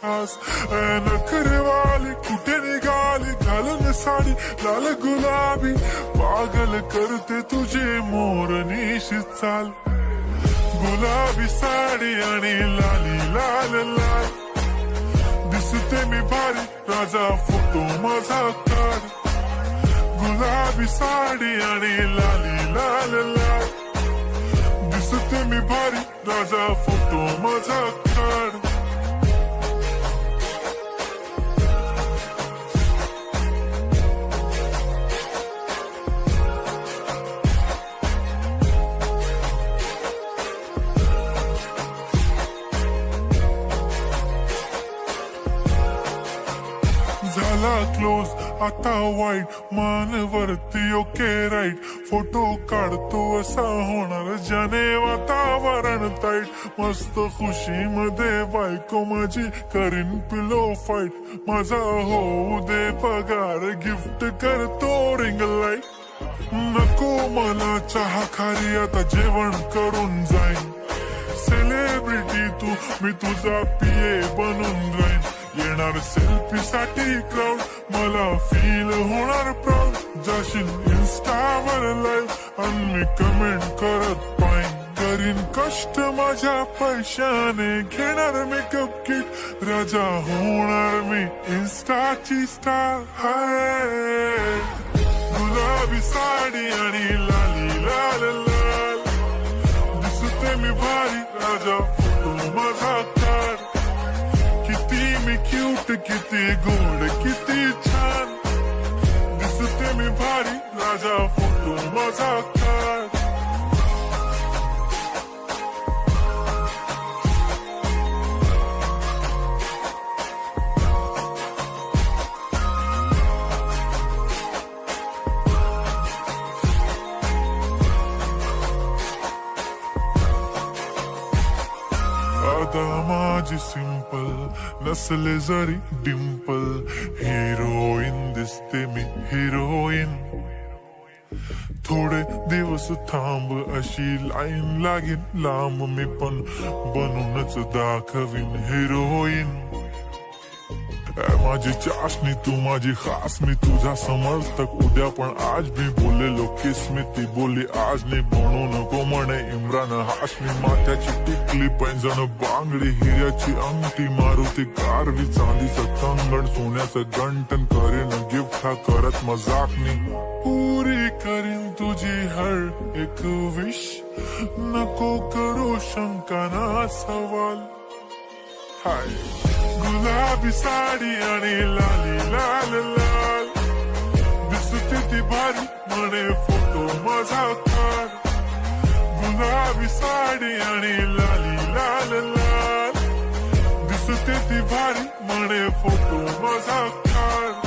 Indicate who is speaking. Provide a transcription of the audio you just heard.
Speaker 1: खास नखरेवाली कुठे निघाली घालून साडी लाल गुलाबी पागल करते तुझे मोरनीशी चाल गुलाबी साडी आणि लाली लाल लाल दिसते मी भारी राजा फोटो माझा काढ गुलाबी साडी आणि लाली लाल लाल दिसते मी भारी राजा फोटो माझा काढ झाला क्लोज आता वाईट मानवरती ओके राईट फोटो काढतो असा होणार ज्याने वातावरण ताईट मस्त खुशी मध्ये बायको माझी करीन पिलो फाईट माझा होऊ दे पगार गिफ्ट करतो रिंग लाईट नको मला चहा खारी आता जेवण करून जाईन सेलिब्रिटी तू मी तुझा पिये बनून राहीन येणार सेल्फी साठी क्राऊड मला फील होणार प्राऊड जाशील इन्स्टावर लाईव्ह आणि मी कमेंट करत पाईन करीन कष्ट माझ्या पैशाने घेणार मेकअप किट राजा होणार मी इन्स्टाची स्टार हाय गुलाबी साडी आणि लाली लाल लाल दिसते मी भारी राजा फोटो माझा काढ मी क्यूट किती गोड किती छान दिसते मी भारी राजा फोटो माझा काढ आता माझी सिंपल नसले जरी डिंपल हिरोईन दिसते मी हिरोईन थोडे दिवस थांब अशी लाईन लागेल लांब मी पण बनूनच दाखवीन हिरोईन माझी चाशनी तू माझी खास मी तुझा समर्थक उद्या पण आज मी बोललेलो किस मी ती बोली आज नाही बनू नको म्हणे इम्रान हाशमी माथ्याची टिकली पैंजण बांगडी हिऱ्याची अंगठी मारुती कारवी चांदीचं कंगण सोन्याचं गंटन करीन गिफ्ट हा करत मजाकनी पुरी करीन तुझी हर एक विश नको करू शंका ना सवाल हाय गुलाबी साडी आणि लाली लाल लाल दिसते ती भारी म्हणे फोटो माझा काढ गुलाबी साडी आणि लाली लाल लाल दिसते ती भारी म्हणे फोटो माझा काढ